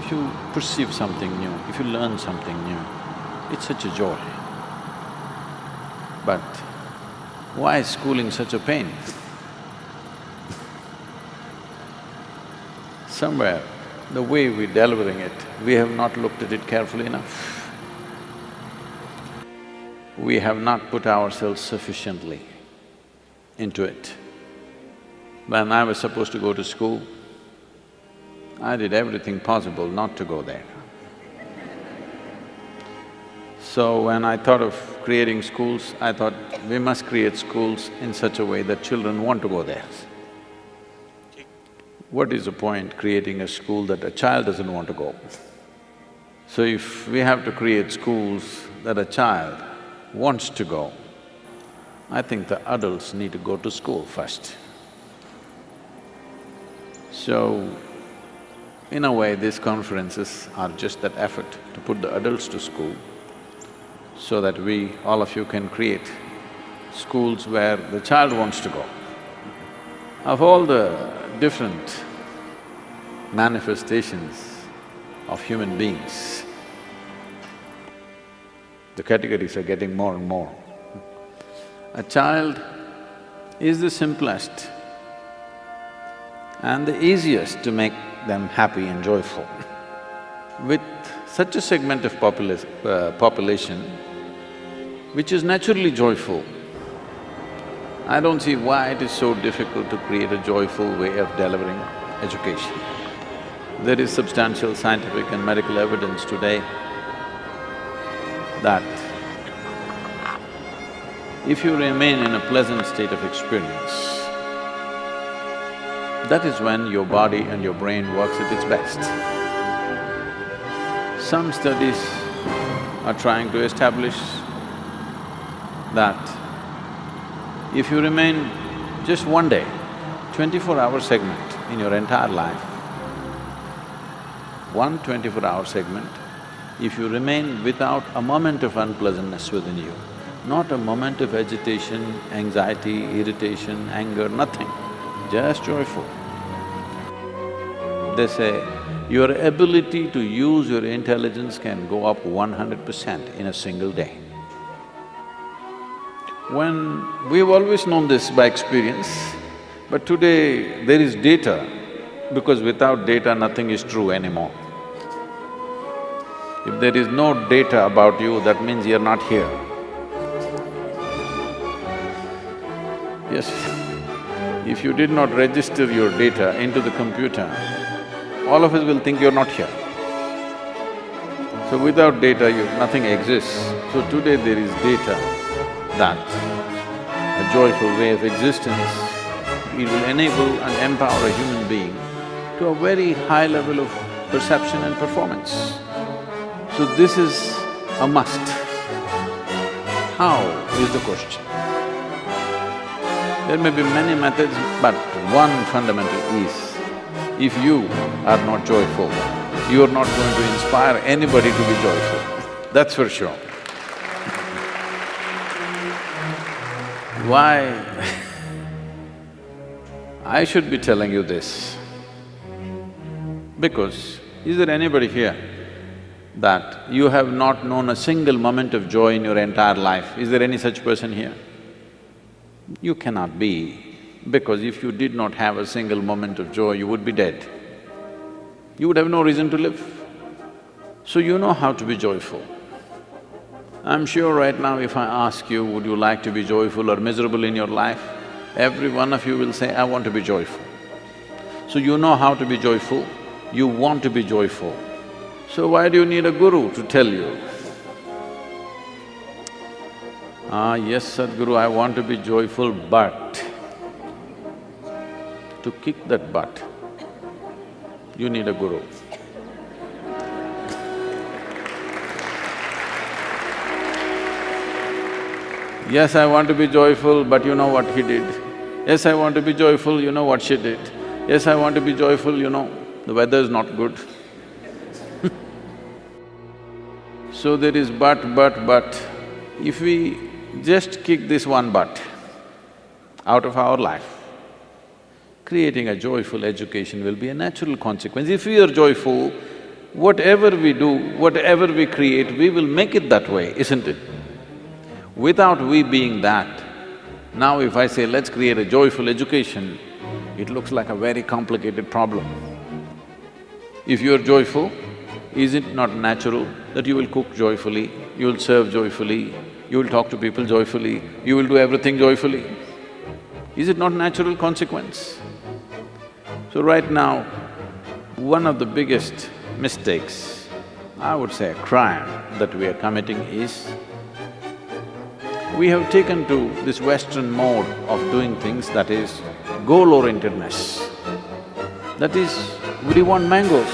if you perceive something new, if you learn something new, it's such a joy. But why is schooling such a pain? Somewhere, the way we're delivering it, we have not looked at it carefully enough. We have not put ourselves sufficiently into it. When I was supposed to go to school, I did everything possible not to go there. So when I thought of creating schools, I thought we must create schools in such a way that children want to go there. What is the point creating a school that a child doesn't want to go? So if we have to create schools that a child wants to go, I think the adults need to go to school first. So, in a way, these conferences are just that effort to put the adults to school so that we, all of you, can create schools where the child wants to go. Of all the different manifestations of human beings, the categories are getting more and more. A child is the simplest and the easiest to make them happy and joyful. With such a segment of population which is naturally joyful, I don't see why it is so difficult to create a joyful way of delivering education. There is substantial scientific and medical evidence today that if you remain in a pleasant state of experience, that is when your body and your brain works at its best. Some studies are trying to establish that if you remain just one day, 24-hour segment in your entire life, one 24-hour segment, if you remain without a moment of unpleasantness within you, not a moment of agitation, anxiety, irritation, anger, nothing, just joyful. They say, your ability to use your intelligence can go up 100% in a single day. We've always known this by experience, but today there is data, because without data nothing is true anymore. If there is no data about you, that means you're not here. Yes, if you did not register your data into the computer, all of us will think you're not here. So without data, nothing exists. So today there is data that a joyful way of existence, it will enable and empower a human being to a very high level of perception and performance. So this is a must. How is the question? There may be many methods, but one fundamental is, if you are not joyful, you are not going to inspire anybody to be joyful, that's for sure. Why I should be telling you this? Because is there anybody here that you have not known a single moment of joy in your entire life? Is there any such person here? You cannot be, because if you did not have a single moment of joy, you would be dead. You would have no reason to live. So you know how to be joyful. I'm sure right now if I ask you, would you like to be joyful or miserable in your life? Every one of you will say, I want to be joyful. So you know how to be joyful, you want to be joyful. So why do you need a guru to tell you? Yes, Sadguru, I want to be joyful, but to kick that butt, you need a guru. Yes, I want to be joyful, but you know what he did. Yes, I want to be joyful, you know what she did. Yes, I want to be joyful, you know, the weather is not good. So there is but. If we just kick this one but out of our life, creating a joyful education will be a natural consequence. If we are joyful, whatever we do, whatever we create, we will make it that way, isn't it? Without we being that, now if I say, let's create a joyful education, it looks like a very complicated problem. If you're joyful, is it not natural that you will cook joyfully, you will serve joyfully, you will talk to people joyfully, you will do everything joyfully? Is it not natural consequence? So right now, one of the biggest mistakes, I would say a crime that we are committing is, we have taken to this Western mode of doing things, that is goal-orientedness. That is, we want mangoes,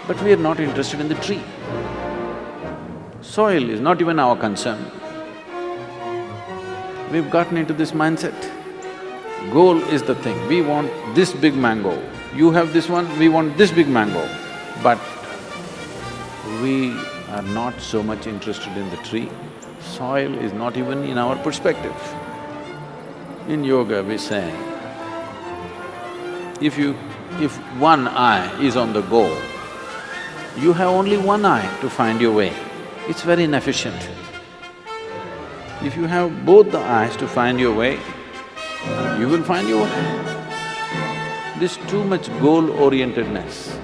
but we are not interested in the tree. Soil is not even our concern. We've gotten into this mindset. Goal is the thing, we want this big mango, you have this one, we want this big mango. But we are not so much interested in the tree. Soil is not even in our perspective. In yoga we say, if one eye is on the goal, you have only one eye to find your way. It's very inefficient. If you have both the eyes to find your way, you will find your way. This too much goal-orientedness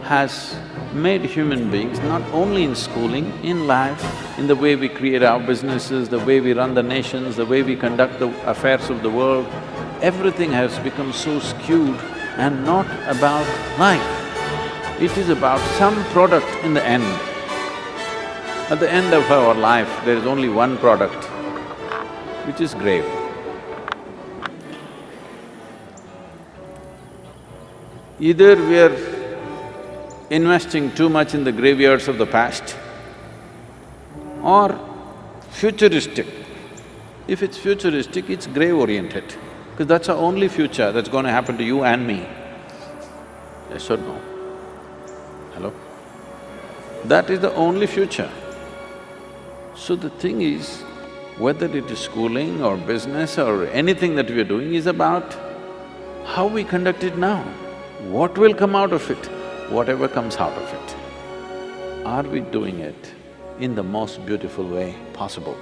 has made human beings, not only in schooling, in life, in the way we create our businesses, the way we run the nations, the way we conduct the affairs of the world, everything has become so skewed and not about life. It is about some product in the end. At the end of our life, there is only one product, which is grave. Either we are investing too much in the graveyards of the past, or futuristic. If it's futuristic, it's grave-oriented, because that's our only future that's going to happen to you and me. Yes or no? Hello? That is the only future. So the thing is, whether it is schooling or business or anything that we are doing is about how we conduct it now. What will come out of it? Whatever comes out of it, are we doing it in the most beautiful way possible?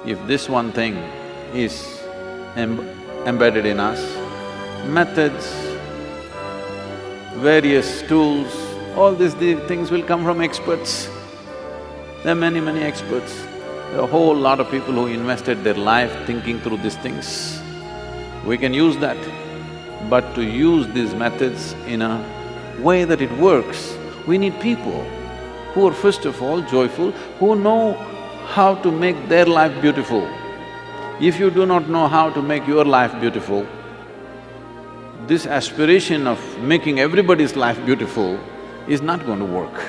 If this one thing is embedded in us, methods, various tools, all these things will come from experts. There are many experts. There are a whole lot of people who invested their life thinking through these things. We can use that. But to use these methods in a way that it works, we need people who are first of all joyful, who know how to make their life beautiful. If you do not know how to make your life beautiful, this aspiration of making everybody's life beautiful is not going to work.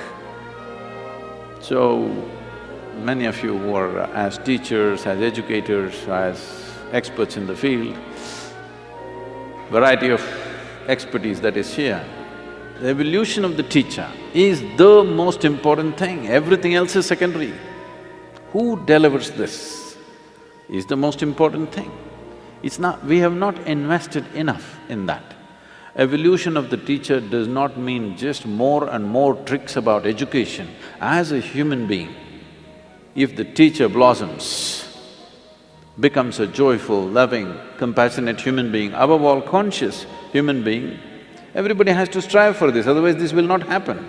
So, many of you who are as teachers, as educators, as experts in the field, variety of expertise that is here, the evolution of the teacher is the most important thing, everything else is secondary. Who delivers this is the most important thing. It's not… we have not invested enough in that. Evolution of the teacher does not mean just more and more tricks about education. As a human being, if the teacher blossoms, becomes a joyful, loving, compassionate human being, above all conscious human being, everybody has to strive for this, otherwise this will not happen.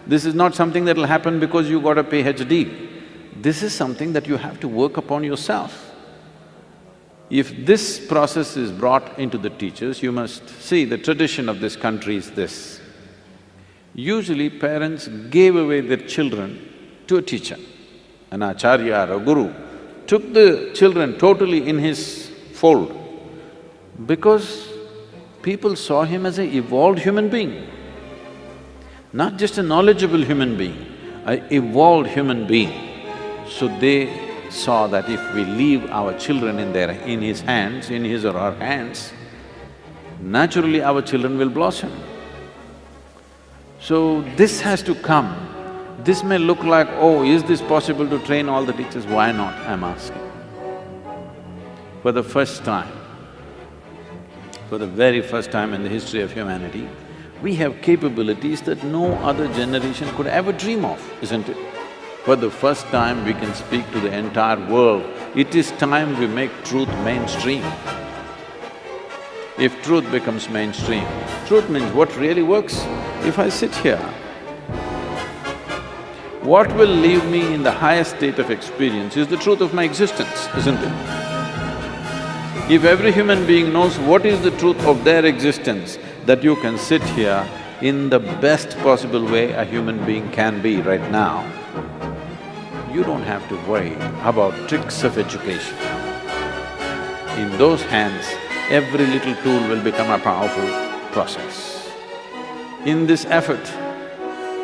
This is not something that will happen because you got a PhD. This is something that you have to work upon yourself. If this process is brought into the teachers, you must see the tradition of this country is this. Usually parents gave away their children to a teacher, an acharya or a guru, took the children totally in his fold because people saw him as an evolved human being, not just a knowledgeable human being, an evolved human being. So they saw that if we leave our children in his hands, in his or her hands, naturally our children will blossom. So this has to come. This may look like, oh, is this possible to train all the teachers? Why not, I'm asking. For the first time, for the very first time in the history of humanity, We have capabilities that no other generation could ever dream of, isn't it? For the first time, we can speak to the entire world. It is time we make truth mainstream. If truth becomes mainstream, truth means what really works. If I sit here, what will leave me in the highest state of experience is the truth of my existence, isn't it? If every human being knows what is the truth of their existence, that you can sit here in the best possible way a human being can be right now, you don't have to worry about tricks of education. In those hands, every little tool will become a powerful process. In this effort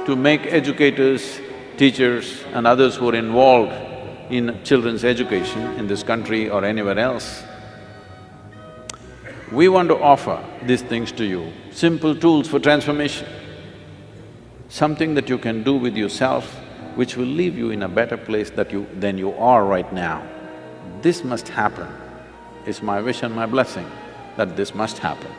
to make educators, teachers and others who are involved in children's education in this country or anywhere else, we want to offer these things to you, simple tools for transformation. Something that you can do with yourself which will leave you in a better place than you are right now. This must happen. It's my wish and my blessing that this must happen.